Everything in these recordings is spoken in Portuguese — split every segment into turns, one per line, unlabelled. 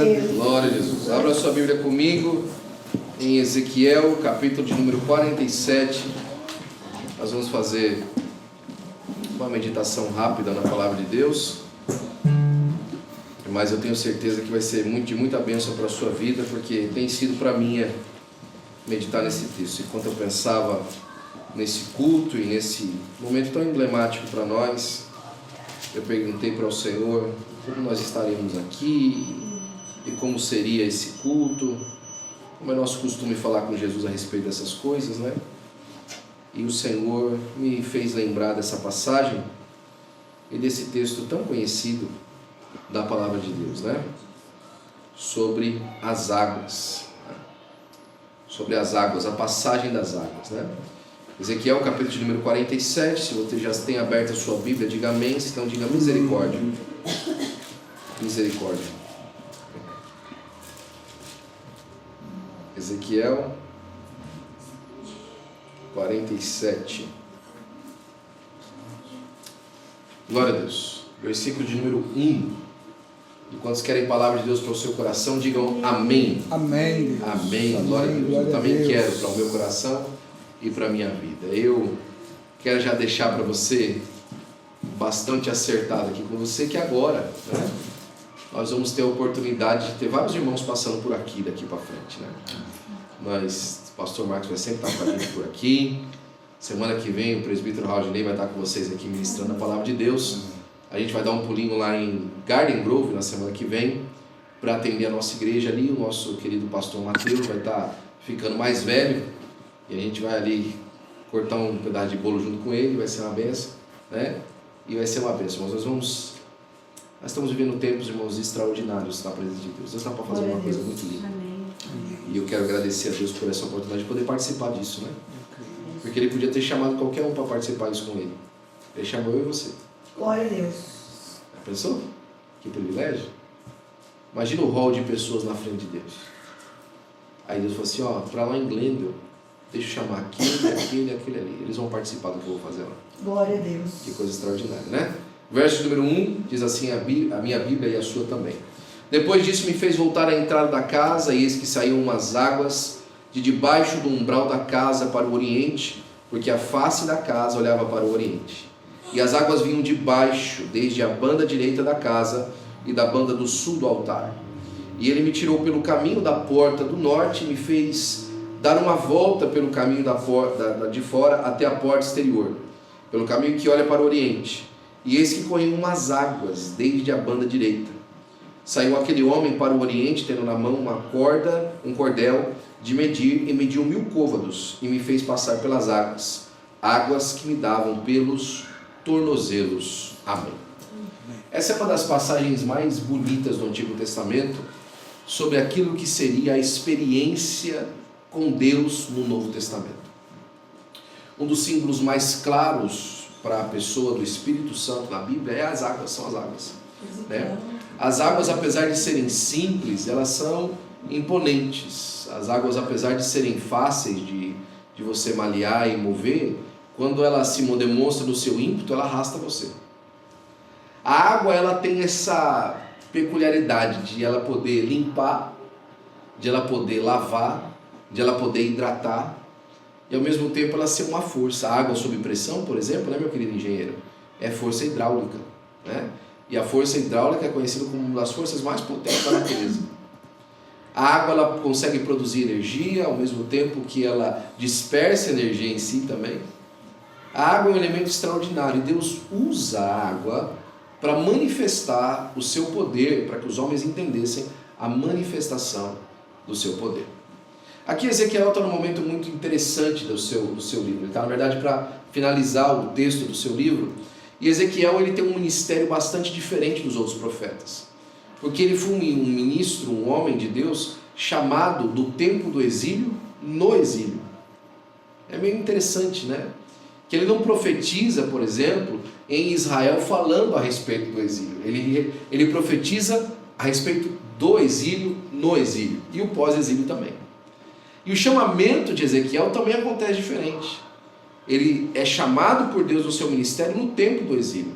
Deus.
Glória a Jesus. Abra sua Bíblia comigo em Ezequiel, capítulo de número 47. Nós vamos fazer uma meditação rápida na palavra de Deus, mas eu tenho certeza que vai ser de muita bênção para a sua vida, porque tem sido para mim meditar nesse texto. Enquanto eu pensava nesse culto e nesse momento tão emblemático para nós, eu perguntei para o Senhor como nós estaremos aqui e como seria esse culto. Como é nosso costume falar com Jesus a respeito dessas coisas, né? E o Senhor me fez lembrar dessa passagem e desse texto tão conhecido da palavra de Deus, né? Sobre as águas, né? Sobre as águas, a passagem das águas, né? Ezequiel, capítulo de número 47. Se você já tem aberto a sua Bíblia, diga amém, senão diga misericórdia. Misericórdia. Ezequiel 47. Glória a Deus. Versículo de número 1. E quantos querem palavra de Deus para o seu coração, digam amém.
Amém.
Amém. Glória a Deus. Eu também quero para o meu coração e para a minha vida. Eu quero já deixar para você bastante acertado aqui com você que agora, né, nós vamos ter a oportunidade de ter vários irmãos passando por aqui daqui para frente, né? Mas o pastor Marcos vai sempre estar com a gente por aqui. Semana que vem o presbítero Raudinei vai estar com vocês aqui ministrando a palavra de Deus. A gente vai dar um pulinho lá em Garden Grove na semana que vem para atender a nossa igreja ali. O nosso querido pastor Mateus vai estar ficando mais velho e a gente vai ali cortar um pedaço de bolo junto com ele. Vai ser uma benção, né? E vai ser uma benção. Mas nós estamos vivendo tempos, irmãos, extraordinários na presença de Deus. Deus está para fazer uma coisa muito linda.
Amém.
E eu quero agradecer a Deus por essa oportunidade de poder participar disso, né? Porque Ele podia ter chamado qualquer um para participar disso com Ele. Ele chamou eu e você.
Glória a Deus.
Já pensou? Que privilégio. Imagina o rol de pessoas na frente de Deus. Aí Deus falou assim, ó, para lá em Glendale, deixa eu chamar aquele ali. Eles vão participar do que eu vou fazer lá.
Glória a Deus.
Que coisa extraordinária, né? Verso número 1 diz assim, a minha Bíblia e a sua também. Depois disso me fez voltar à entrada da casa, e eis que saíam umas águas de debaixo do umbral da casa para o oriente, porque a face da casa olhava para o oriente. E as águas vinham de baixo, desde a banda direita da casa e da banda do sul do altar. E ele me tirou pelo caminho da porta do norte e me fez dar uma volta pelo caminho da porta de fora até a porta exterior, pelo caminho que olha para o oriente. E eis que corriam umas águas desde a banda direita. Saiu aquele homem para o oriente, tendo na mão uma corda, um cordel de medir, e mediu 1000 côvados, e me fez passar pelas águas, águas que me davam pelos tornozelos. Amém. Essa é uma das passagens mais bonitas do Antigo Testamento sobre aquilo que seria a experiência com Deus no Novo Testamento. Um dos símbolos mais claros para a pessoa do Espírito Santo na Bíblia é as águas, são as águas, né? As águas, apesar de serem simples, elas são imponentes. As águas, apesar de serem fáceis de você malear e mover, quando ela se demonstra no seu ímpeto, ela arrasta você. A água, ela tem essa peculiaridade de ela poder limpar, de ela poder lavar, de ela poder hidratar, e ao mesmo tempo ela ser uma força. A água sob pressão, por exemplo, né, meu querido engenheiro, é força hidráulica, né? E a força hidráulica é conhecida como uma das forças mais potentes da natureza. A água, ela consegue produzir energia, ao mesmo tempo que ela dispersa energia em si também. A água é um elemento extraordinário, e Deus usa a água para manifestar o seu poder, para que os homens entendessem a manifestação do seu poder. Aqui Ezequiel está num momento muito interessante do seu livro. Ele está, na verdade, para finalizar o texto do seu livro. E Ezequiel, ele tem um ministério bastante diferente dos outros profetas, porque ele foi um ministro, um homem de Deus, chamado do tempo do exílio no exílio. É meio interessante, né? Que ele não profetiza, por exemplo, em Israel falando a respeito do exílio. Ele profetiza a respeito do exílio no exílio e o pós-exílio também. E o chamamento de Ezequiel também acontece diferente. Ele é chamado por Deus no seu ministério no tempo do exílio.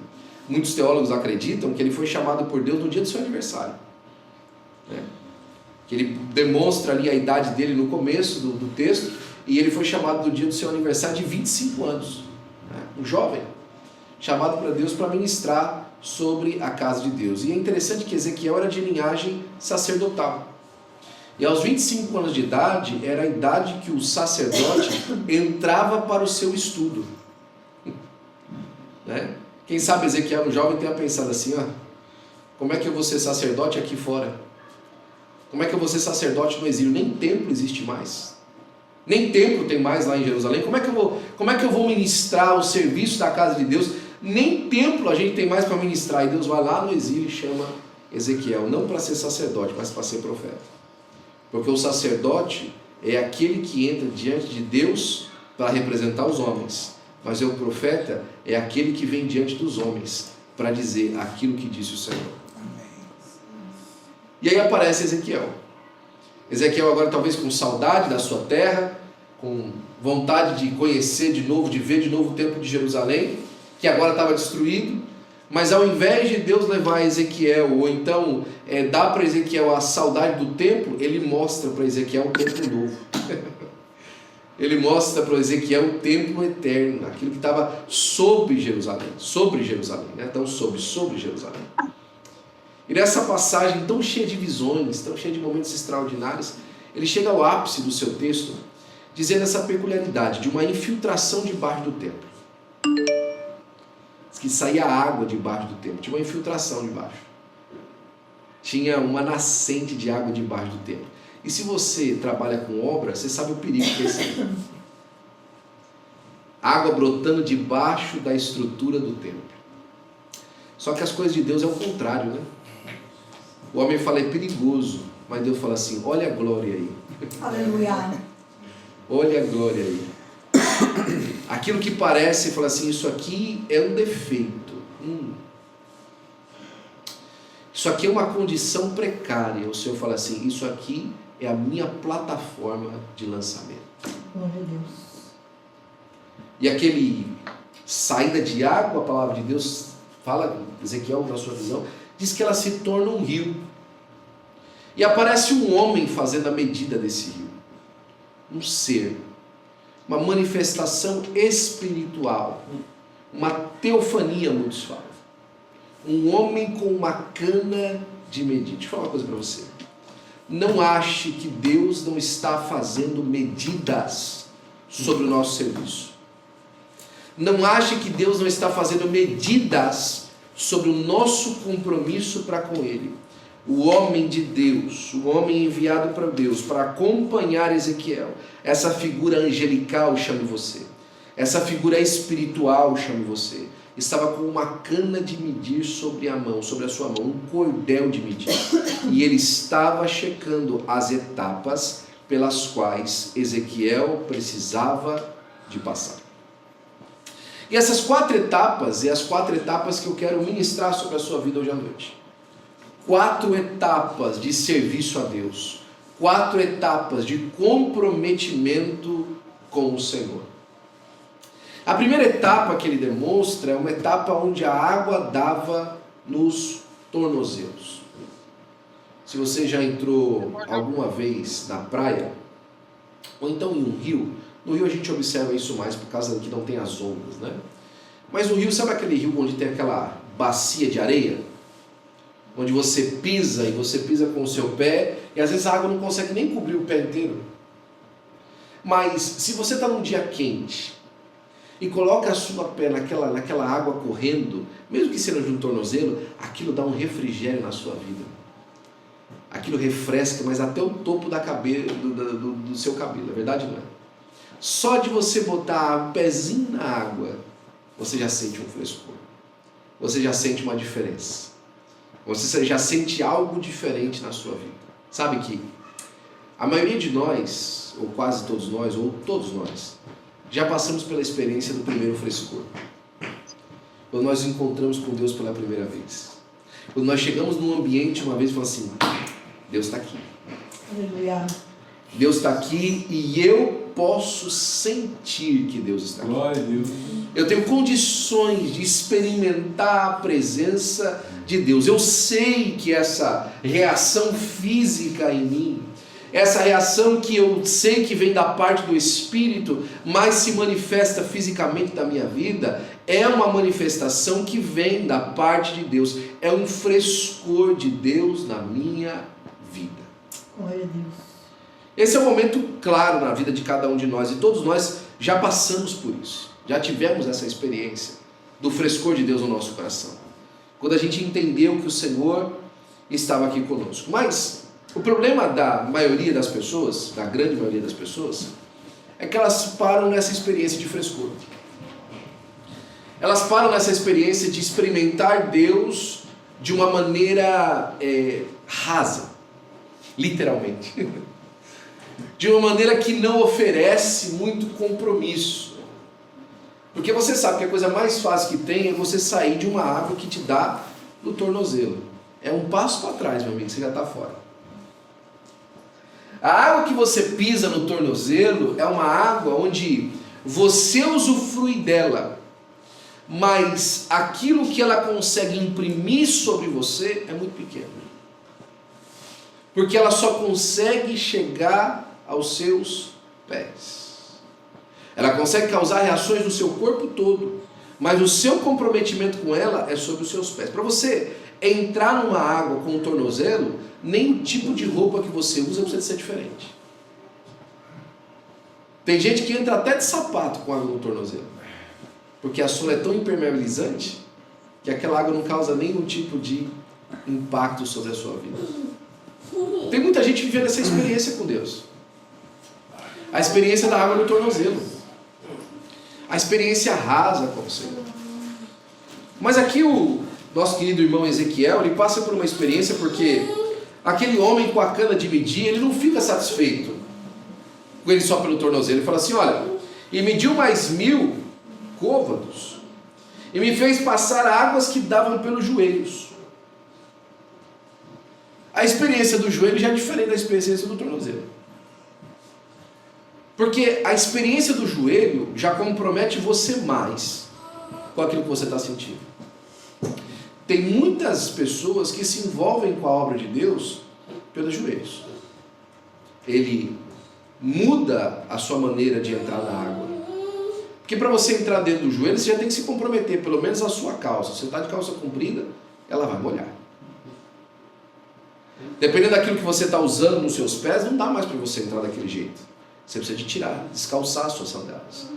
Muitos teólogos acreditam que ele foi chamado por Deus no dia do seu aniversário, né? que ele demonstra ali a idade dele no começo do texto, e ele foi chamado no dia do seu aniversário de 25 anos, né? Um jovem, chamado para Deus para ministrar sobre a casa de Deus. E é interessante que Ezequiel era de linhagem sacerdotal. E aos 25 anos de idade, era a idade que o sacerdote entrava para o seu estudo. Né? Quem sabe Ezequiel, um jovem, tenha pensado assim, ó, como é que eu vou ser sacerdote aqui fora? Como é que eu vou ser sacerdote no exílio? Nem templo existe mais. Nem templo tem mais lá em Jerusalém. Como é que eu vou ministrar o serviço da casa de Deus? Nem templo a gente tem mais para ministrar. E Deus vai lá no exílio e chama Ezequiel, não para ser sacerdote, mas para ser profeta. Porque o sacerdote é aquele que entra diante de Deus para representar os homens. Mas o profeta é aquele que vem diante dos homens para dizer aquilo que disse o Senhor. E aí aparece Ezequiel. Ezequiel agora talvez com saudade da sua terra, com vontade de conhecer de novo, de ver de novo o templo de Jerusalém, que agora estava destruído, mas ao invés de Deus levar Ezequiel, ou então dar para Ezequiel a saudade do templo, ele mostra para Ezequiel um templo novo. Ele mostra para Ezequiel o templo eterno, aquilo que estava sobre Jerusalém, né? Então sobre Jerusalém. E nessa passagem tão cheia de visões, tão cheia de momentos extraordinários, ele chega ao ápice do seu texto, dizendo essa peculiaridade de uma infiltração debaixo do templo. Diz que saía água debaixo do templo, tinha uma infiltração debaixo. Tinha uma nascente de água debaixo do templo. E se você trabalha com obra, você sabe o perigo que é isso. Água brotando debaixo da estrutura do templo. Só que as coisas de Deus é o contrário, né? O homem fala, é perigoso, mas Deus fala assim, olha a glória aí.
Aleluia.
Olha a glória aí. Aquilo que parece, fala assim, isso aqui é um defeito. Isso aqui é uma condição precária. O Senhor fala assim, isso aqui é a minha plataforma de lançamento.
Glória a Deus.
E aquele saída de água, a palavra de Deus fala, Ezequiel, na sua visão, diz que ela se torna um rio. E aparece um homem fazendo a medida desse rio. Um ser. Uma manifestação espiritual. Uma teofania, muitos falam. Um homem com uma cana de medir. Deixa eu falar uma coisa para você. Não ache que Deus não está fazendo medidas sobre o nosso serviço. Não ache que Deus não está fazendo medidas sobre o nosso compromisso para com Ele. O homem de Deus, o homem enviado para Deus, para acompanhar Ezequiel, essa figura angelical, chame você, essa figura espiritual, chame você, estava com uma cana de medir sobre a mão, sobre a sua mão, um cordel de medir, e ele estava checando as etapas pelas quais Ezequiel precisava de passar. E essas 4 etapas, é as 4 etapas que eu quero ministrar sobre a sua vida hoje à noite. 4 etapas de serviço a Deus. 4 etapas de comprometimento com o Senhor. A primeira etapa que ele demonstra é uma etapa onde a água dava nos tornozelos. Se você já entrou alguma vez na praia, ou então em um rio, no rio a gente observa isso mais por causa que não tem as ondas, né? Mas no rio, sabe aquele rio onde tem aquela bacia de areia? Onde você pisa e você pisa com o seu pé e às vezes a água não consegue nem cobrir o pé inteiro. Mas se você está num dia quente e coloca a sua pé naquela água correndo, mesmo que seja de um tornozelo, aquilo dá um refrigério na sua vida. Aquilo refresca, mas até o topo da cabeça, do seu cabelo, é verdade, não é? Só de você botar o pezinho na água, você já sente um frescor. Você já sente uma diferença. Você já sente algo diferente na sua vida. Sabe que a maioria de nós, ou quase todos nós, ou todos nós, já passamos pela experiência do primeiro frescor. Quando nós nos encontramos com Deus pela primeira vez. Quando nós chegamos num ambiente uma vez e falamos assim, Deus está aqui.
Aleluia.
Deus está aqui e eu posso sentir que Deus está aqui.
Glória a Deus.
Eu tenho condições de experimentar a presença de Deus. Eu sei que essa reação física em mim, essa reação que eu sei que vem da parte do Espírito, mas se manifesta fisicamente na minha vida, é uma manifestação que vem da parte de Deus. É um frescor de Deus na minha vida.
Glória a Deus.
Esse é um momento claro na vida de cada um de nós, e todos nós já passamos por isso. Já tivemos essa experiência do frescor de Deus no nosso coração, quando a gente entendeu que o Senhor estava aqui conosco. Mas o problema da maioria das pessoas, da grande maioria das pessoas, é que elas param nessa experiência de frescor. Elas param nessa experiência de experimentar Deus de uma maneira rasa, literalmente. De uma maneira que não oferece muito compromisso. Porque você sabe que a coisa mais fácil que tem é você sair de uma água que te dá no tornozelo. É um passo para trás, meu amigo, você já está fora. A água que você pisa no tornozelo é uma água onde você usufrui dela, mas aquilo que ela consegue imprimir sobre você é muito pequeno. Porque ela só consegue chegar aos seus pés. Ela consegue causar reações no seu corpo todo, mas o seu comprometimento com ela é sobre os seus pés. Para você entrar numa água com o tornozelo, nem o tipo de roupa que você usa precisa ser diferente. Tem gente que entra até de sapato com água no tornozelo, porque a sola é tão impermeabilizante que aquela água não causa nenhum tipo de impacto sobre a sua vida. Tem muita gente vivendo essa experiência com Deus. A experiência da água no tornozelo. A experiência rasa com o Senhor. Mas aqui o nosso querido irmão Ezequiel, ele passa por uma experiência porque aquele homem com a cana de medir, ele não fica satisfeito com ele só pelo tornozelo. Ele fala assim, olha, e mediu mais 1000 côvados e me fez passar águas que davam pelos joelhos. A experiência do joelho já é diferente da experiência do tornozelo. Porque a experiência do joelho já compromete você mais com aquilo que você está sentindo. Tem muitas pessoas que se envolvem com a obra de Deus pelos joelhos. Ele muda a sua maneira de entrar na água. Porque para você entrar dentro do joelho, você já tem que se comprometer, pelo menos a sua calça. Se você está de calça comprida, ela vai molhar. Dependendo daquilo que você está usando nos seus pés, não dá mais para você entrar daquele jeito. Você precisa de tirar, descalçar as suas sandálias.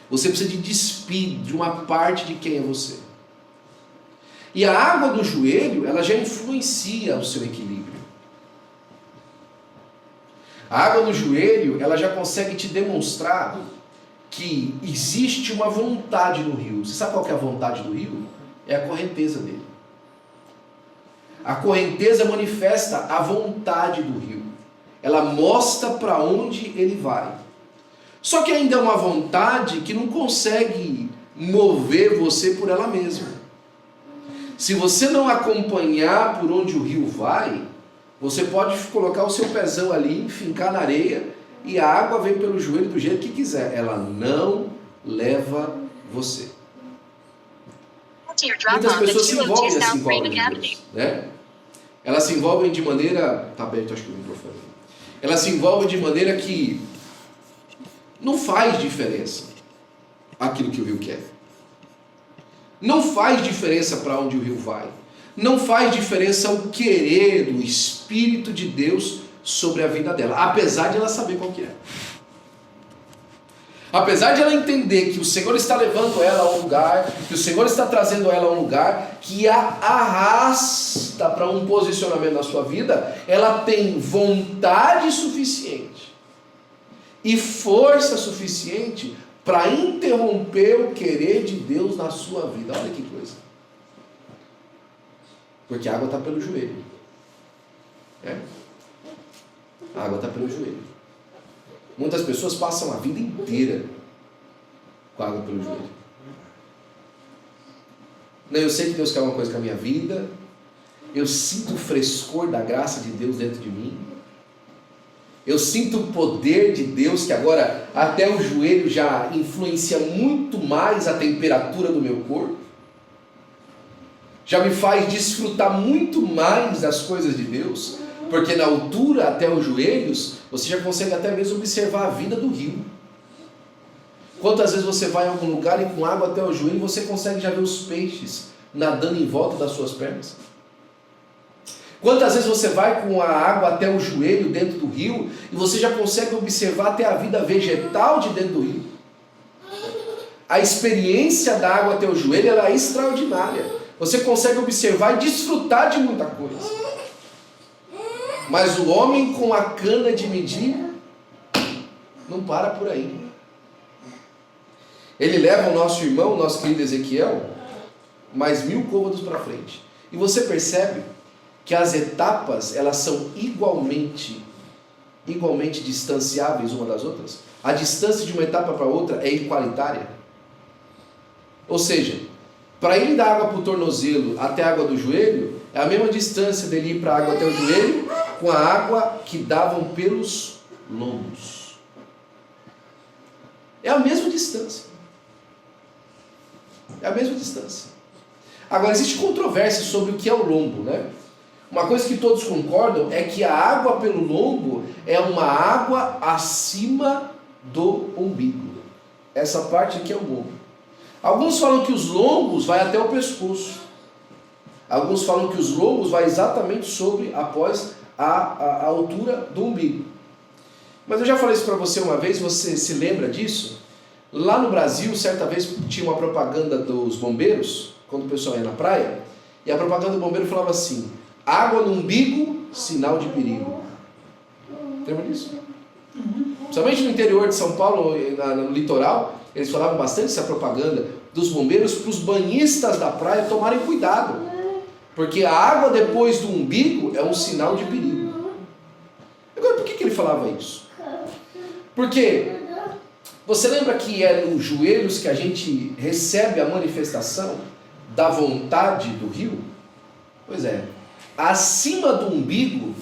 Você precisa de despir de uma parte de quem é você. E a água do joelho, ela já influencia o seu equilíbrio. A água do joelho, ela já consegue te demonstrar que existe uma vontade no rio. Você sabe qual que é a vontade do rio? É a correnteza dele. A correnteza manifesta a vontade do rio. Ela mostra para onde ele vai. Só que ainda é uma vontade que não consegue mover você por ela mesma. Se você não acompanhar por onde o rio vai, você pode colocar o seu pezão ali, fincar na areia, e a água vem pelo joelho do jeito que quiser. Ela não leva você. Muitas pessoas se envolvem assim com a obra de Deus, né? Elas se envolvem de maneira... Está aberto, acho que o microfone. Elas se envolvem de maneira que não faz diferença aquilo que o rio quer. Não faz diferença para onde o rio vai. Não faz diferença o querer do Espírito de Deus sobre a vida dela, apesar de ela saber qual que é. Apesar de ela entender que o Senhor está levando ela a um lugar, que o Senhor está trazendo ela a um lugar que a arrasta para um posicionamento na sua vida, ela tem vontade suficiente e força suficiente para interromper o querer de Deus na sua vida. Olha que coisa. Porque a água está pelo joelho. A água está pelo joelho. Muitas pessoas passam a vida inteira com a água pelo joelho. Não, eu sei que Deus quer uma coisa com a minha vida. Eu sinto o frescor da graça de Deus dentro de mim. Eu sinto o poder de Deus, que agora até o joelho já influencia muito mais a temperatura do meu corpo. Já me faz desfrutar muito mais das coisas de Deus, porque na altura até os joelhos, você já consegue até mesmo observar a vida do rio. Quantas vezes você vai em algum lugar e com água até o joelho, você consegue já ver os peixes nadando em volta das suas pernas? Quantas vezes você vai com a água até o joelho dentro do rio e você já consegue observar até a vida vegetal de dentro do rio? A experiência da água até o joelho ela é extraordinária. Você consegue observar e desfrutar de muita coisa. Mas o homem com a cana de medir não para por aí. Ele leva o nosso irmão, o nosso querido Ezequiel, mais 1000 côvados para frente. E você percebe que as etapas elas são igualmente distanciáveis uma das outras. A distância de uma etapa para outra é igualitária. Ou seja, para ele dar água para o tornozelo até a água do joelho, é a mesma distância dele ir para a água até o joelho com a água que davam pelos lombos. É a mesma distância. É a mesma distância. Agora, existe controvérsia sobre o que é o lombo, né? Uma coisa que todos concordam é que a água pelo lombo é uma água acima do umbigo. Essa parte aqui é o lombo. Alguns falam que os lombos vai até o pescoço. Alguns falam que os lombos vai exatamente após a altura do umbigo. Mas eu já falei isso para você uma vez, você se lembra disso? Lá no Brasil, certa vez tinha uma propaganda dos bombeiros, quando o pessoal ia na praia, e a propaganda do bombeiro falava assim: água no umbigo, sinal de perigo. Lembra disso? Principalmente no interior de São Paulo, no litoral, eles falavam bastante essa propaganda dos bombeiros para os banhistas da praia tomarem cuidado, porque a água depois do umbigo é um sinal de perigo. Agora, por que ele falava isso? Porque você lembra que é nos joelhos que a gente recebe a manifestação da vontade do rio? Pois é, acima do umbigo,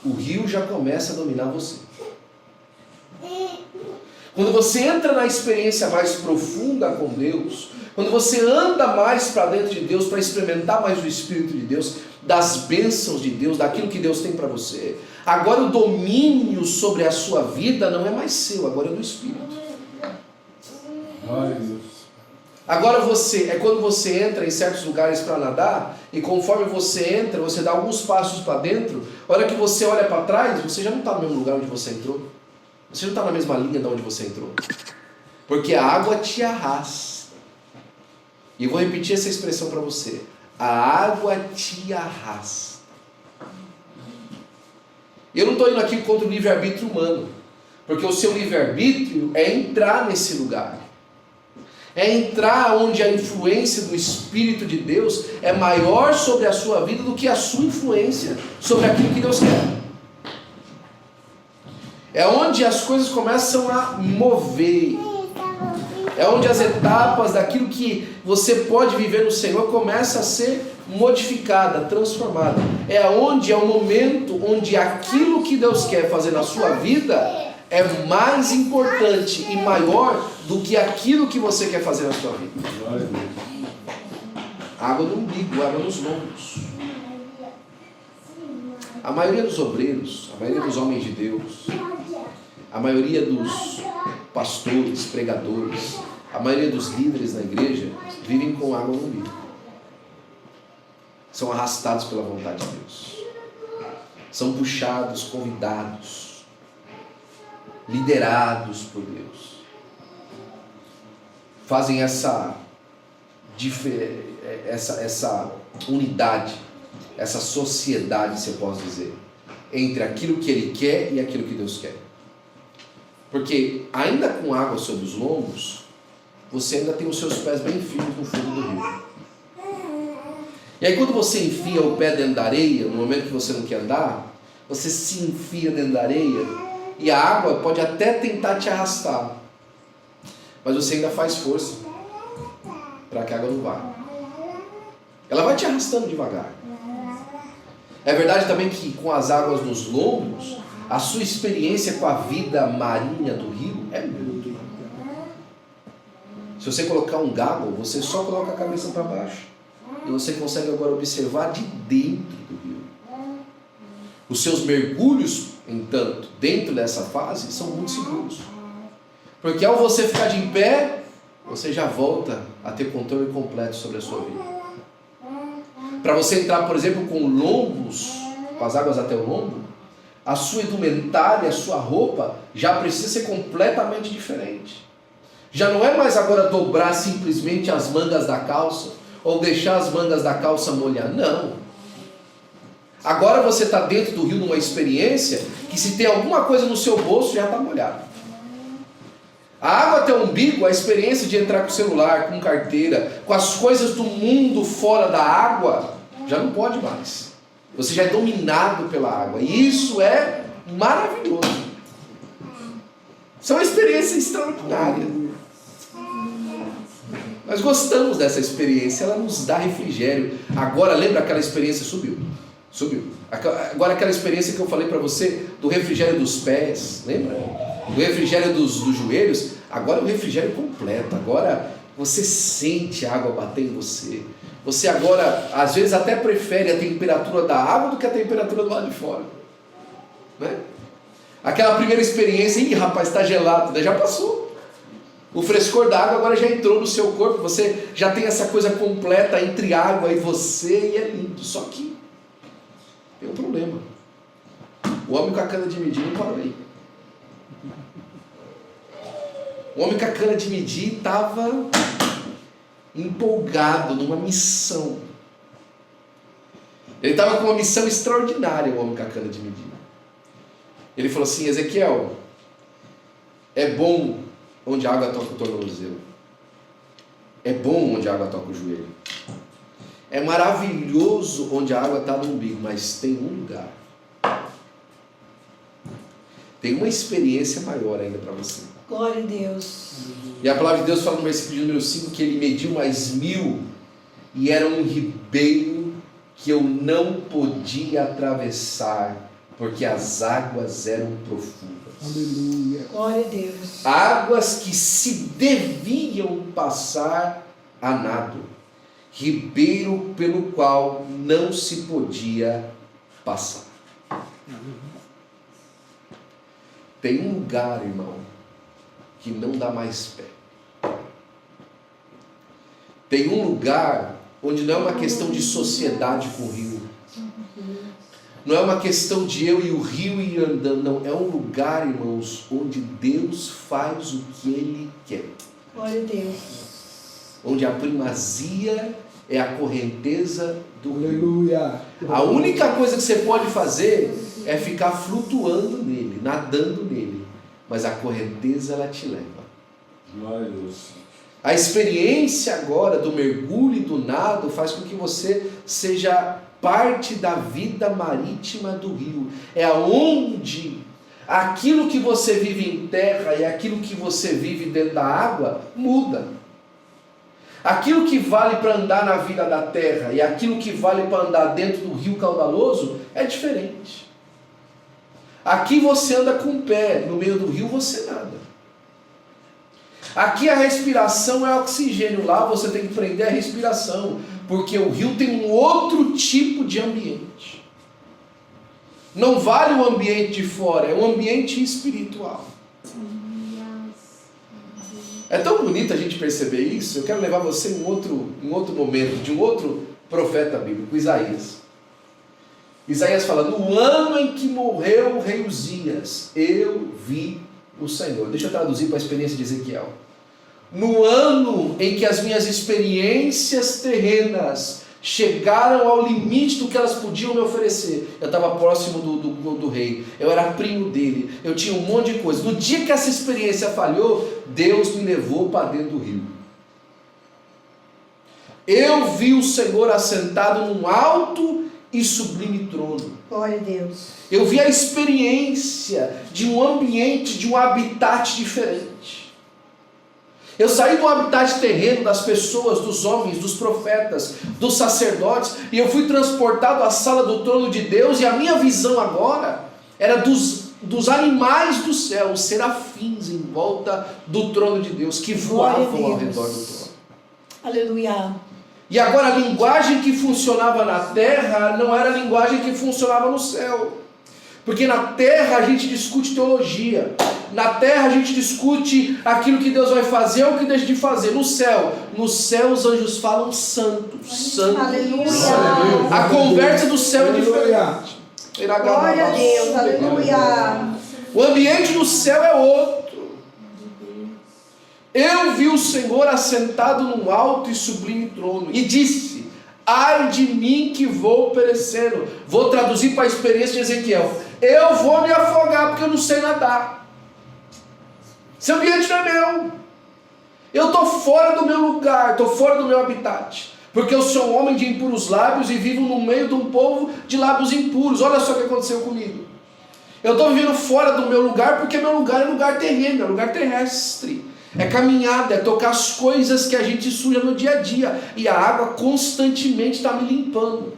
o rio já começa a dominar você. Quando você entra na experiência mais profunda com Deus, quando você anda mais para dentro de Deus, para experimentar mais o Espírito de Deus, das bênçãos de Deus, daquilo que Deus tem para você, agora o domínio sobre a sua vida não é mais seu, agora é do Espírito. Agora é quando você entra em certos lugares para nadar, e conforme você entra, você dá alguns passos para dentro, a hora que você olha para trás, você já não está no mesmo lugar onde você entrou. Você não está na mesma linha de onde você entrou. Porque a água te arrasta. E eu vou repetir essa expressão para você. A água te arrasta. Eu não estou indo aqui contra o livre-arbítrio humano. Porque o seu livre-arbítrio é entrar nesse lugar. É entrar onde a influência do Espírito de Deus é maior sobre a sua vida do que a sua influência sobre aquilo que Deus quer. É onde as coisas começam a mover. É onde as etapas daquilo que você pode viver no Senhor começa a ser modificada, transformada. É onde é o momento onde aquilo que Deus quer fazer na sua vida é mais importante e maior do que aquilo que você quer fazer na sua vida. Água no umbigo, água nos lombos. A maioria dos obreiros, a maioria dos homens de Deus, a maioria dos pastores, pregadores, a maioria dos líderes na igreja vivem com água no umbigo. São arrastados pela vontade de Deus. São puxados, convidados, liderados por Deus. Fazem essa unidade, essa sociedade, se eu posso dizer, entre aquilo que Ele quer e aquilo que Deus quer. Porque ainda com água sobre os lombos, você ainda tem os seus pés bem firmes no fundo do rio. E aí quando você enfia o pé dentro da areia, no momento que você não quer andar, você se enfia dentro da areia e a água pode até tentar te arrastar, mas você ainda faz força para que a água não vá. Ela vai te arrastando devagar. É verdade também que com as águas nos lombos, A sua experiência com a vida marinha do rio é muito. Se você colocar um galo, você só coloca a cabeça para baixo. E você consegue agora observar de dentro do rio. Os seus mergulhos, entanto, dentro dessa fase, são muito seguros. Porque ao você ficar de pé, você já volta a ter controle completo sobre a sua vida. Para você entrar, por exemplo, com lombos, com as águas até o lombo, a sua indumentária, a sua roupa, já precisa ser completamente diferente. Já não é mais agora dobrar simplesmente as mangas da calça, ou deixar as mangas da calça molhar. Não. Agora você está dentro do rio numa experiência que se tem alguma coisa no seu bolso já está molhado. A água até o umbigo, a experiência de entrar com celular, com carteira, com as coisas do mundo fora da água, já não pode mais. Você já é dominado pela água. E isso é maravilhoso. Isso é uma experiência extraordinária. Nós gostamos dessa experiência, ela nos dá refrigério. Agora, lembra aquela experiência? Subiu. Agora aquela experiência que eu falei para você, do refrigério dos pés, lembra? Do refrigério dos joelhos. Agora é o refrigério completo. Agora você sente a água bater em você. Você agora, às vezes, até prefere a temperatura da água do que a temperatura do lado de fora, né? Aquela primeira experiência, rapaz, está gelado, né? Já passou. O frescor da água agora já entrou no seu corpo. Você já tem essa coisa completa entre água e você, e é lindo. Só que tem um problema. O homem com a cana de medir não parou aí. O homem com a cana de medir estava empolgado numa missão. Ele estava com uma missão extraordinária, o homem com a cana de medir. Ele falou assim: Ezequiel, é bom onde a água toca o tornozelo. É bom onde a água toca o joelho. É maravilhoso onde a água está no umbigo, mas tem um lugar. Tem uma experiência maior ainda para você.
Glória a Deus.
E a palavra de Deus fala no versículo de número 5 que ele mediu mais 1000 e era um ribeiro que eu não podia atravessar, porque as águas eram profundas.
Aleluia.
Glória a Deus.
Águas que se deviam passar a nado. Ribeiro pelo qual não se podia passar. Tem um lugar, irmão, que não dá mais pé. Tem um lugar onde não é uma questão de sociedade com o rio. Não é uma questão de eu e o rio ir andando, não. É um lugar, irmãos, onde Deus faz o que Ele quer.
Glória a Deus.
Onde a primazia é a correnteza do rio.
Aleluia.
A única coisa que você pode fazer é ficar flutuando nele, nadando nele. Mas a correnteza, ela te leva.
Glória a Deus.
A experiência agora do mergulho e do nado faz com que você seja parte da vida marítima do rio. É aonde aquilo que você vive em terra e aquilo que você vive dentro da água muda. Aquilo que vale para andar na vida da terra e aquilo que vale para andar dentro do rio caudaloso é diferente. Aqui você anda com o pé, no meio do rio você nada. Aqui a respiração é oxigênio, lá você tem que prender a respiração, porque o rio tem um outro tipo de ambiente. Não vale o ambiente de fora, é um ambiente espiritual. É tão bonito a gente perceber isso. Eu quero levar você em outro momento, de um outro profeta bíblico, Isaías. Isaías fala: no ano em que morreu o rei Uzias, eu vi o Senhor. Deixa eu traduzir para a experiência de Ezequiel. No ano em que as minhas experiências terrenas chegaram ao limite do que elas podiam me oferecer, eu estava próximo do rei, eu era primo dele, eu tinha um monte de coisa. No dia que essa experiência falhou, Deus me levou para dentro do rio. Eu vi o Senhor assentado num alto e sublime trono.
Glória a Deus.
Eu vi a experiência de um ambiente, de um habitat diferente. Eu saí do habitat terreno das pessoas, dos homens, dos profetas, dos sacerdotes, e eu fui transportado à sala do trono de Deus, e a minha visão agora era dos dos animais do céu, os serafins em volta do trono de Deus, que voavam ao redor do trono.
Aleluia.
E agora a linguagem que funcionava na terra não era a linguagem que funcionava no céu. Porque na terra a gente discute teologia. Na terra a gente discute aquilo que Deus vai fazer ou que deixa de fazer. No céu os anjos falam santo, santo,
Aleluia.
santo. A conversa do céu é diferente.
Glória a Deus. Aleluia.
O ambiente do céu é outro. Eu vi o Senhor assentado num alto e sublime trono e disse: ai de mim que vou perecendo. Vou traduzir para a experiência de Ezequiel: eu vou me afogar porque eu não sei nadar. Esse ambiente não é meu. Eu estou fora do meu lugar, estou fora do meu habitat. Porque eu sou um homem de impuros lábios e vivo no meio de um povo de lábios impuros. Olha só o que aconteceu comigo. Eu estou vivendo fora do meu lugar porque meu lugar é lugar terreno, é lugar terrestre. É caminhada, é tocar as coisas que a gente suja no dia a dia. E a água constantemente está me limpando.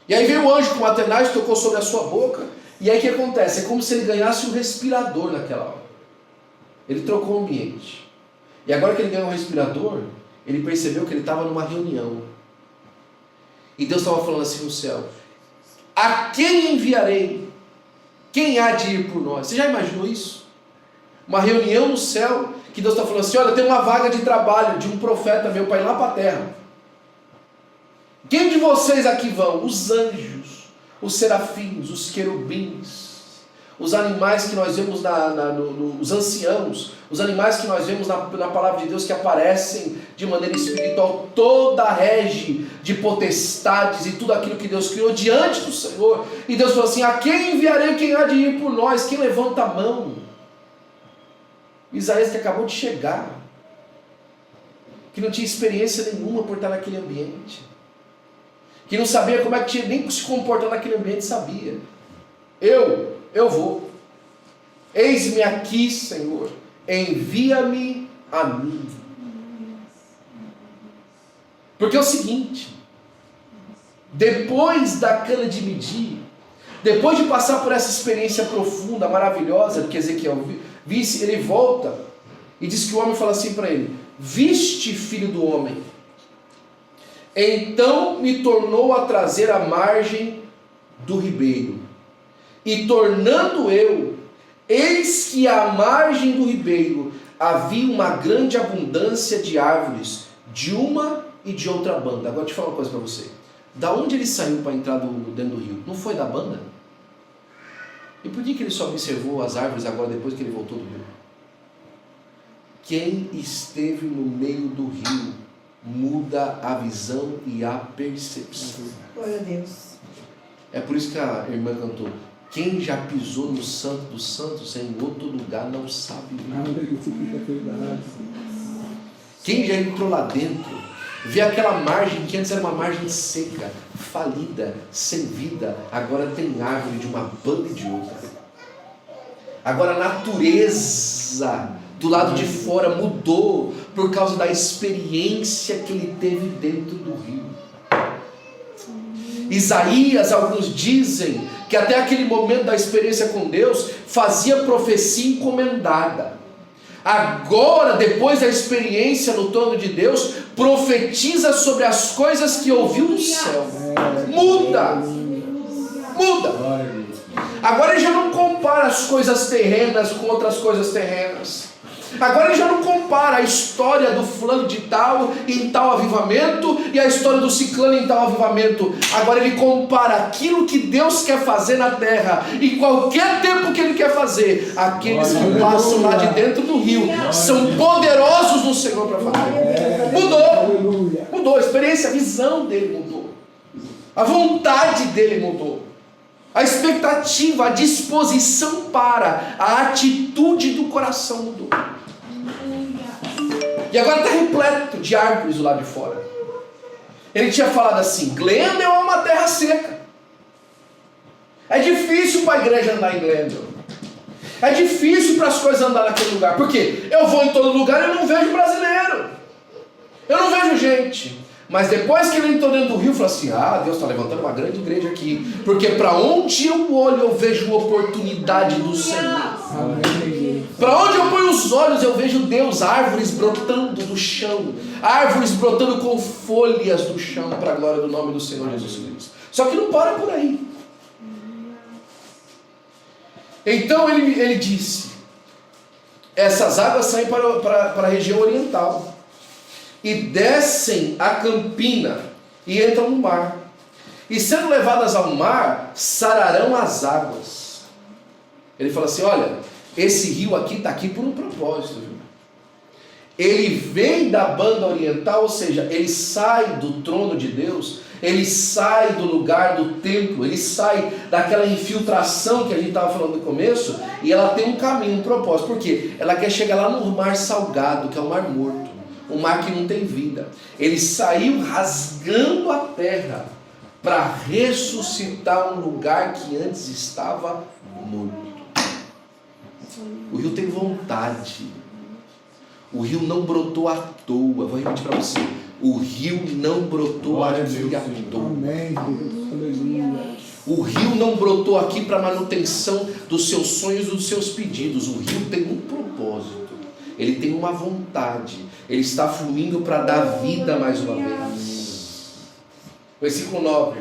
E aí veio o anjo com o Atenaz, tocou sobre a sua boca. E aí o que acontece? É como se ele ganhasse um respirador naquela hora. Ele trocou o ambiente. E agora que ele ganhou um respirador, ele percebeu que ele estava numa reunião. E Deus estava falando assim no céu: a quem enviarei? Quem há de ir por nós? Você já imaginou isso? Uma reunião no céu, que Deus está falando assim: olha, tem uma vaga de trabalho de um profeta meu para ir lá para a terra. Quem de vocês aqui vão? Os anjos, os serafins, os querubins, os animais que nós vemos, os anciãos, os animais que nós vemos na palavra de Deus que aparecem de maneira espiritual, toda a rege de potestades e tudo aquilo que Deus criou diante do Senhor. E Deus falou assim: a quem enviarei? Quem há de ir por nós? Quem levanta a mão? Isaías, que acabou de chegar, que não tinha experiência nenhuma por estar naquele ambiente, que não sabia como é que tinha nem se comportar naquele ambiente, sabia. Eu vou. Eis-me aqui, Senhor, envia-me a mim. Porque é o seguinte: depois da cana de medir, depois de passar por essa experiência profunda, maravilhosa, que Ezequiel visse, ele volta e diz que o homem fala assim para ele: viste, filho do homem? Então me tornou a trazer à margem do ribeiro, e tornando eu, eis que à margem do ribeiro havia uma grande abundância de árvores, de uma e de outra banda. Agora deixa eu falar uma coisa para você: da onde ele saiu para entrar dentro do rio? Não foi da banda? E por que ele só observou as árvores agora depois que ele voltou do rio? Quem esteve no meio do rio muda a visão e a percepção.
Glória a Deus.
É por isso que a irmã cantou: quem já pisou no santo dos santos em outro lugar não sabe ver. Quem já entrou lá dentro, vê aquela margem que antes era uma margem seca, falida, sem vida, agora tem árvore de uma banda e de outra. Agora a natureza do lado de fora mudou por causa da experiência que ele teve dentro do rio. Isaías, alguns dizem que até aquele momento da experiência com Deus fazia profecia encomendada. Agora, depois da experiência no trono de Deus, profetiza sobre as coisas que ouviu do céu. Muda. Agora ele já não compara as coisas terrenas com outras coisas terrenas. Agora ele já não compara a história do fulano de tal em tal avivamento e a história do ciclano em tal avivamento. Agora ele compara aquilo que Deus quer fazer na terra, em qualquer tempo que ele quer fazer. Aqueles que passam lá de dentro do rio são poderosos no Senhor para fazer. Mudou a experiência, a visão dele mudou, a vontade dele mudou, a expectativa, a disposição para, a atitude do coração mudou. E agora está repleto de árvores do lado de fora. Ele tinha falado assim: Glendale é uma terra seca. É difícil para a igreja andar em Glendale. É difícil para as coisas andar naquele lugar. Por quê? Eu vou em todo lugar e eu não vejo brasileiro. Eu não vejo gente. Mas depois que ele entrou dentro do rio, falou assim: ah, Deus está levantando uma grande igreja aqui, porque para onde eu olho eu vejo oportunidade do Senhor. Para onde eu ponho os olhos eu vejo Deus, árvores brotando do chão, árvores brotando com folhas do chão, para a glória do nome do Senhor Jesus Cristo. Só que não para por aí. Então ele disse: essas águas saem para a região oriental e descem a campina e entram no mar, e sendo levadas ao mar, sararão as águas. Ele fala assim: olha, esse rio aqui está aqui por um propósito, viu? Ele vem da banda oriental, ou seja, ele sai do trono de Deus, ele sai do lugar do templo, ele sai daquela infiltração que a gente estava falando no começo, e ela tem um caminho, um propósito. Por quê? Ela quer chegar lá no mar salgado, que é o mar morto, um mar que não tem vida. Ele saiu rasgando a terra para ressuscitar um lugar que antes estava morto. O rio tem vontade. O rio não brotou à toa. Vou repetir para você: o rio não brotou aqui à toa. O rio não brotou aqui para manutenção dos seus sonhos, dos seus pedidos. O rio tem um propósito. Ele tem uma vontade. Ele está fluindo para dar vida mais uma vez. Versículo 9: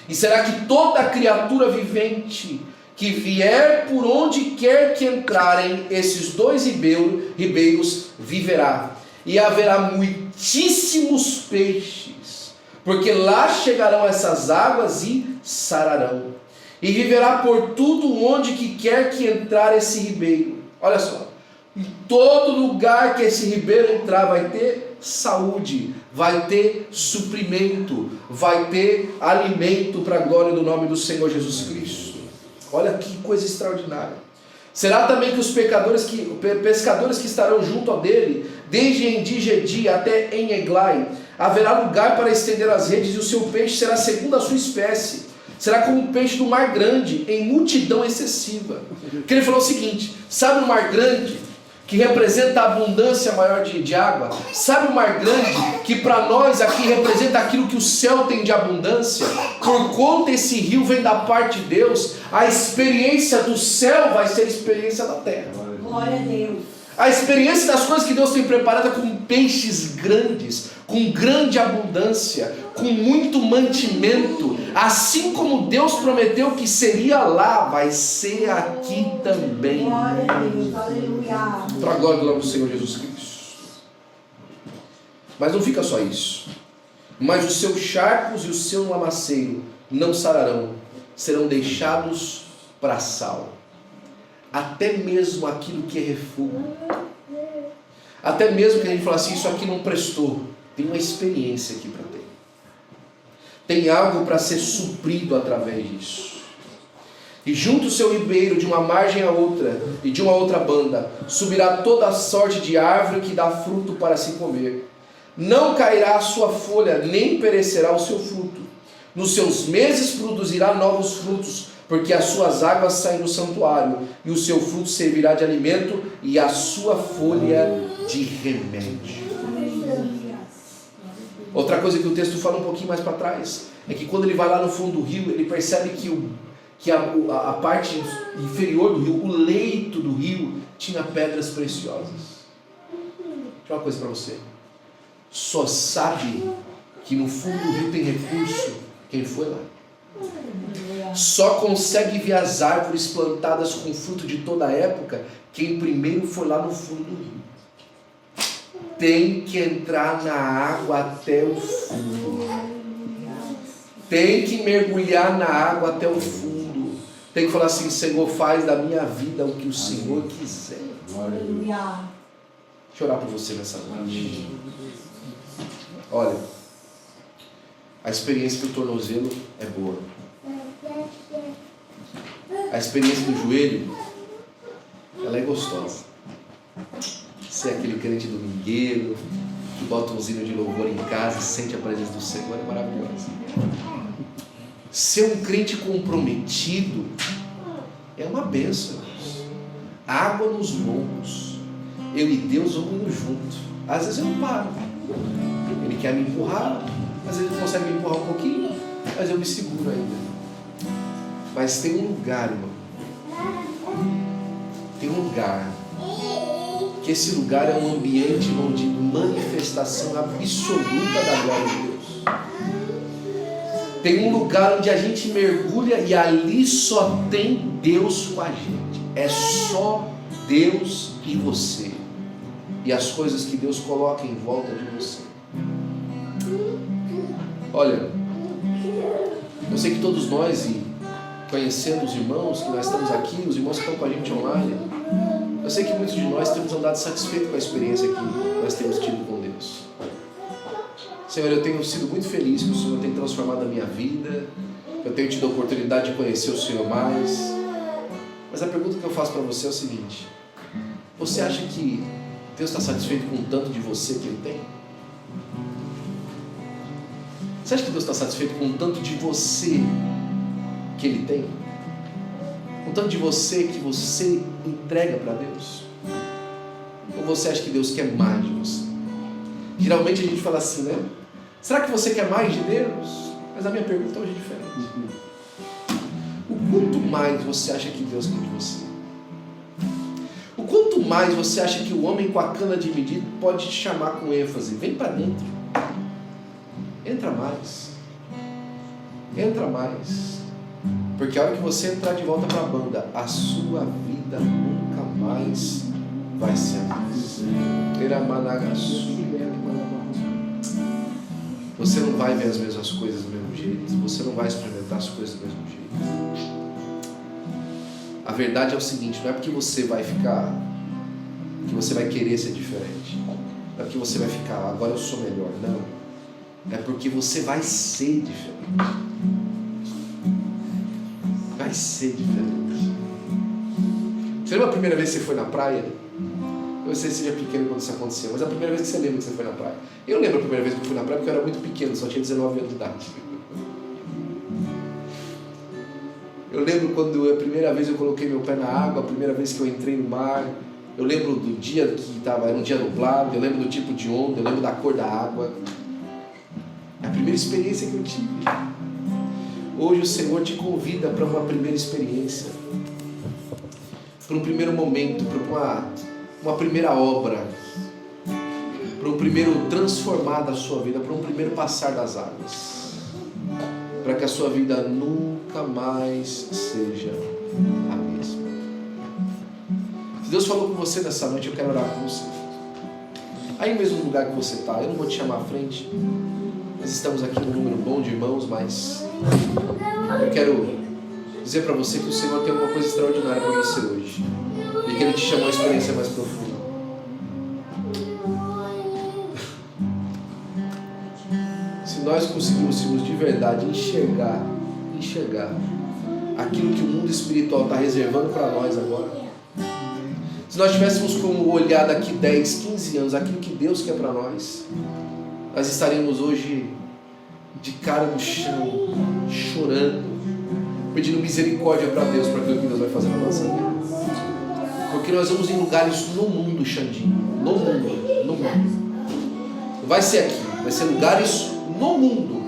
e será que toda criatura vivente que vier por onde quer que entrarem esses dois ribeiros viverá, e haverá muitíssimos peixes, porque lá chegarão essas águas e sararão, e viverá por tudo onde que quer que entrar esse ribeiro. Olha só, em todo lugar que esse ribeiro entrar vai ter saúde, vai ter suprimento, vai ter alimento para a glória do nome do Senhor Jesus Cristo. Olha que coisa extraordinária. Será também que os pescadores que estarão junto a dele, desde Endigedi até em Eglai, haverá lugar para estender as redes, e o seu peixe será segundo a sua espécie. Será como um peixe do mar grande, em multidão excessiva. Porque ele falou o seguinte: sabe o mar grande, que representa a abundância maior de água? Sabe o mar grande, que para nós aqui representa aquilo que o céu tem de abundância? Por conta esse rio vem da parte de Deus, a experiência do céu vai ser a experiência da terra.
Glória a Deus.
A experiência das coisas que Deus tem preparada com peixes grandes, com grande abundância, com muito mantimento, assim como Deus prometeu que seria lá, vai ser aqui também.
Glória a Deus, aleluia.
Para a glória do nome do Senhor Jesus Cristo. Mas não fica só isso. Mas os seus charcos e o seu lamaceiro não sararão, serão deixados para sal. Até mesmo aquilo que é refúgio, até mesmo que a gente fala assim: isso aqui não prestou, tem uma experiência aqui para ter, tem algo para ser suprido através disso. E junto o seu ribeiro, de uma margem a outra, e de uma outra banda, subirá toda a sorte de árvore que dá fruto para se comer. Não cairá a sua folha, nem perecerá o seu fruto. Nos seus meses produzirá novos frutos, porque as suas águas saem do santuário, e o seu fruto servirá de alimento, e a sua folha de remédio. Outra coisa que o texto fala um pouquinho mais para trás, é que quando ele vai lá no fundo do rio, ele percebe que a parte inferior do rio, o leito do rio, tinha pedras preciosas. Deixa eu uma coisa para você: só sabe que no fundo do rio tem recurso quem foi lá. Só consegue ver as árvores plantadas com fruto de toda a época quem primeiro foi lá no fundo do rio. Tem que entrar na água até o fundo. Tem que mergulhar na água até o fundo. Tem que falar assim: Senhor, faz da minha vida o que o Senhor quiser.
Aleluia.
Deixa eu orar por você nessa noite. Olha, a experiência do tornozelo é boa. A experiência do joelho, ela é gostosa. Você é aquele crente domingueiro, que bota um hino de louvor em casa e sente a presença do Senhor, é maravilhoso. Ser um crente comprometido é uma bênção. Água nos lombos. Eu e Deus vamos indo junto. Às vezes eu não paro. Ele quer me empurrar, às vezes ele consegue me empurrar um pouquinho, mas eu me seguro ainda. Mas tem um lugar, irmão. Tem um lugar. Que esse lugar é um ambiente, irmão, de manifestação absoluta da glória de Deus. Tem um lugar onde a gente mergulha e ali só tem Deus com a gente. É só Deus e você. E as coisas que Deus coloca em volta de você. Olha, eu sei que todos nós, e conhecendo os irmãos que nós estamos aqui, os irmãos que estão com a gente online, eu sei que muitos de nós temos andado satisfeitos com a experiência que nós temos tido com Deus. Senhor, eu tenho sido muito feliz que o Senhor tem transformado a minha vida, eu tenho tido a oportunidade de conhecer o Senhor mais. Mas a pergunta que eu faço para você é o seguinte: você acha que Deus está satisfeito com o tanto de você que Ele tem? Você acha que Deus está satisfeito com o tanto de você que Ele tem? Com o tanto de você que você entrega para Deus? Ou você acha que Deus quer mais de você? Geralmente a gente fala assim, né? Será que você quer mais de Deus? Mas a minha pergunta hoje é diferente. O quanto mais você acha que Deus quer de você? O quanto mais você acha que o homem com a cana de medir pode te chamar com ênfase? Vem para dentro. Entra mais. Entra mais. Porque a hora que você entrar de volta para a banda, a sua vida nunca mais vai ser a mesma. Você não vai ver as mesmas coisas do mesmo jeito. Você não vai experimentar as coisas do mesmo jeito. A verdade é o seguinte: não é porque você vai ficar, que você vai querer ser diferente. Não é porque você vai ficar, agora eu sou melhor. Não. É porque você vai ser diferente. Vai ser diferente. Você lembra a primeira vez que você foi na praia? Eu sei que você seja pequeno quando isso aconteceu, mas a primeira vez que você lembra que você foi na praia. Eu lembro a primeira vez que eu fui na praia porque eu era muito pequeno, só tinha 19 anos de idade. Eu lembro quando a primeira vez eu coloquei meu pé na água, a primeira vez que eu entrei no mar. Eu lembro do dia que era um dia nublado, eu lembro do tipo de onda, eu lembro da cor da água. É a primeira experiência que eu tive. Hoje o Senhor te convida para uma primeira experiência, para um primeiro momento, para uma primeira obra, para um primeiro transformar da sua vida, para um primeiro passar das águas, para que a sua vida nunca mais seja a mesma. Se Deus falou com você nessa noite, eu quero orar com você. Aí mesmo no lugar que você está, eu não vou te chamar à frente. Nós estamos aqui num número bom de irmãos, mas eu quero dizer para você que o Senhor tem alguma coisa extraordinária para você hoje. E que Ele te chamou a uma experiência mais profunda. Se nós conseguíssemos de verdade enxergar aquilo que o mundo espiritual está reservando para nós agora. Se nós tivéssemos como olhar daqui 10, 15 anos aquilo que Deus quer para nós, nós estaríamos hoje de cara no chão, chorando, pedindo misericórdia para Deus, para aquilo que Deus vai fazer na nossa vida. Porque nós vamos em lugares no mundo, Xandinho, no mundo. Não vai ser aqui, vai ser lugares no mundo.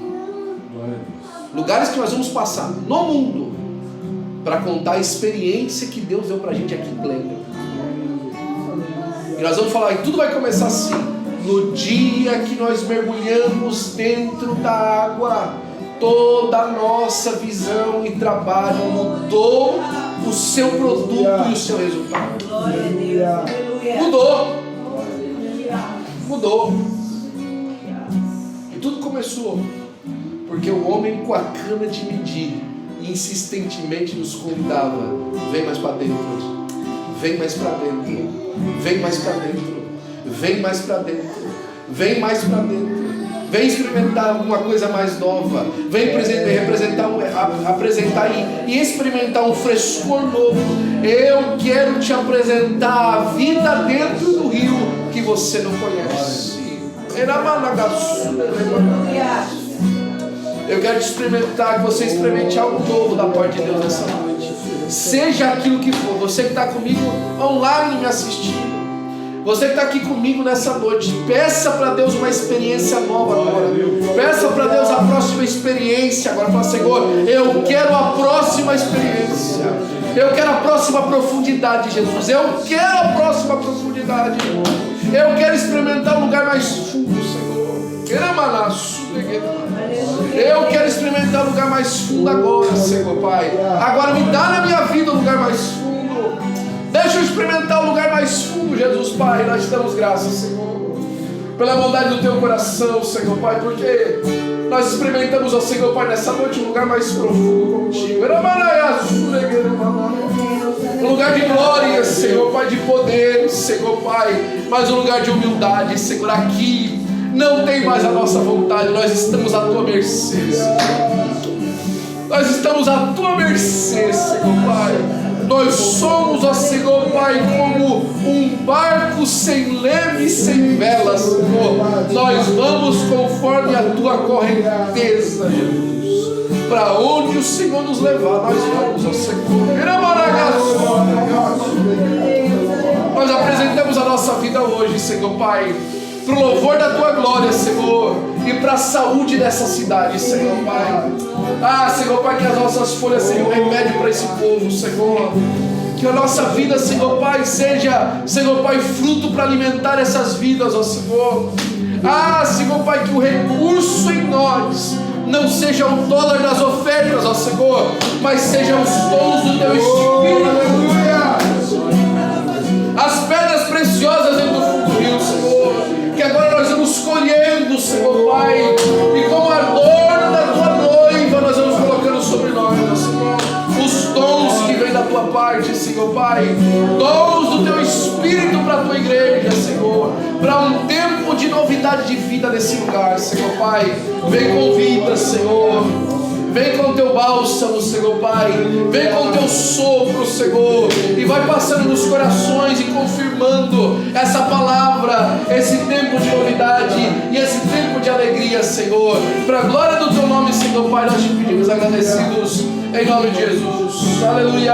Lugares que nós vamos passar no mundo para contar a experiência que Deus deu para a gente aqui em Glenda. E nós vamos falar, e tudo vai começar assim. No dia que nós mergulhamos dentro da água, toda a nossa visão e trabalho mudou o seu produto e o seu resultado.
Glória a Deus.
Mudou. E tudo começou porque o homem com a cana de medir insistentemente nos convidava: vem mais para dentro, vem mais para dentro, vem mais para dentro, vem mais para dentro, vem mais para dentro, vem experimentar alguma coisa mais nova, vem apresentar e experimentar um frescor novo. Eu quero te apresentar a vida dentro do rio que você não conhece. Eu quero te experimentar, que você experimente algo novo da parte de Deus nessa noite. Seja aquilo que for, você que está comigo online me assistindo, Você que está aqui comigo nessa noite, peça para Deus uma experiência nova agora. Peça para Deus a próxima experiência agora. Fala, Senhor, eu quero a próxima experiência. Eu quero a próxima profundidade, Jesus. Eu quero a próxima profundidade. Eu quero experimentar um lugar mais fundo, Senhor. Eu quero experimentar um lugar mais fundo agora, Senhor, Pai. Agora me dá na minha vida um lugar mais fundo. Deixa eu experimentar um lugar mais fundo, Jesus, Pai. Nós te damos graças, Senhor, pela bondade do Teu coração, Senhor, Pai, porque nós experimentamos, ó Senhor, Pai, nessa noite um lugar mais profundo contigo. Um lugar de glória, Senhor, Pai, de poder, Senhor, Pai, mas um lugar de humildade, Senhor. Aqui não tem mais a nossa vontade, nós estamos à Tua mercê, Senhor. Nós estamos à Tua mercê, Senhor, Pai. Nós somos, ó Senhor, Pai, como um barco sem leme e sem vela, Senhor. Nós vamos conforme a Tua correnteza, Jesus. Para onde o Senhor nos levar, nós vamos, ó Senhor. Nós apresentamos a nossa vida hoje, Senhor, Pai, para o louvor da Tua glória, Senhor, e para a saúde dessa cidade, Senhor, Pai. Senhor, Pai, que as nossas folhas sejam remédio para esse povo, Senhor. Que a nossa vida, Senhor, Pai, seja, Senhor, Pai, fruto para alimentar essas vidas, ó Senhor. Senhor, Pai, que o recurso em nós não seja o dólar das ofertas, ó Senhor, mas sejam os dons do Teu Espírito, aleluia. As pedras preciosas dentro do fundo do rio, Senhor, que agora nós vamos colhendo, Senhor, Pai, e como adorno da Tua noiva, nós vamos colocando sobre nós, Senhor, os dons que vêm da Tua parte, Senhor, Pai, dons do Teu Espírito para a Tua igreja, Senhor, para um tempo de novidade de vida nesse lugar, Senhor, Pai. Vem com vida, Senhor. Vem com o Teu bálsamo, Senhor, Pai. Vem com o Teu sopro, Senhor. E vai passando nos corações e confirmando essa palavra, esse tempo de novidade e esse tempo de alegria, Senhor. Para a glória do Teu nome, Senhor, Pai, nós te pedimos agradecidos em nome de Jesus. Aleluia.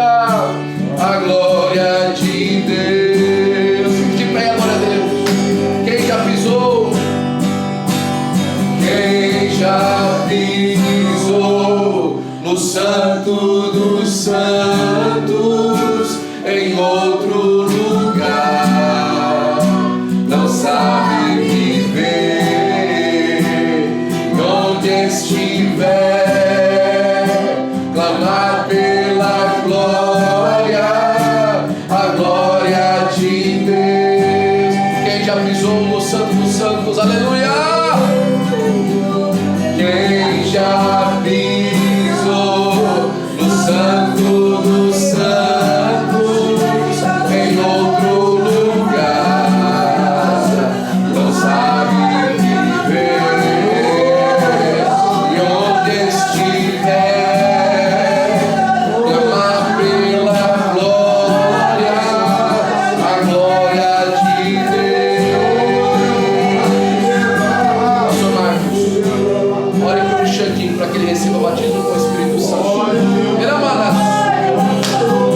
A glória de Deus. De pé, a glória de Deus. Quem já pisou? Quem já pisou no Santo dos Santos, em outro lugar, não sabe viver onde estiver, clamar pela glória, a glória de Deus. Quem já pisou no Santo dos Santos, aleluia. Quem já pisou no Santo dos Santos, em outro lugar, não sabe viver, e onde estiver, clamar pela glória, a glória de Deus. Pastor Marcos, ore por Xandinho para que ele receba o batismo.